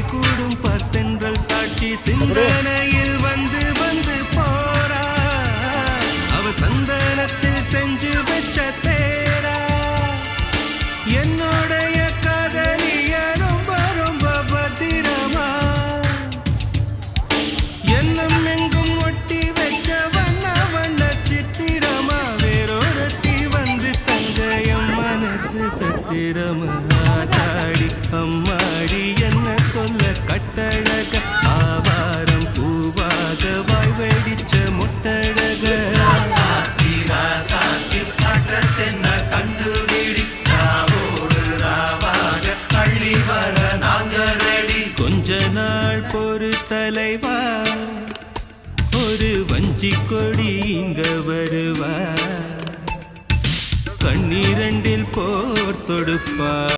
கூடும் பத்தென்றல் சாட்சி சிந்தனையில் வந்து வந்து போறா அவ சந்தனத்தில் செஞ்சு வச்ச தேரா என்னோடைய காதலிய ரொம்ப ரொம்ப பத்திரமா எண்ணம் எங்கும் ஒட்டி வச்ச வண்ண வண்ண சித்திரமா வேறொருத்தி வந்து தங்கையம் மனசு சத்திரமா தாடி அம்மாடி என்ன சொல்ல கட்டழக ஆவாரம் பூவாக வாய் வெடிச்ச முட்டழக என்ன கண்டுபிடி ராவோடு ராவாக அள்ளி வர நாங்க ரெடி கொஞ்ச நாள் பொறு தலைவா ஒரு வஞ்சி கொடி இங்க வருவா கண்ணீரண்டில் போர் தொடுப்பா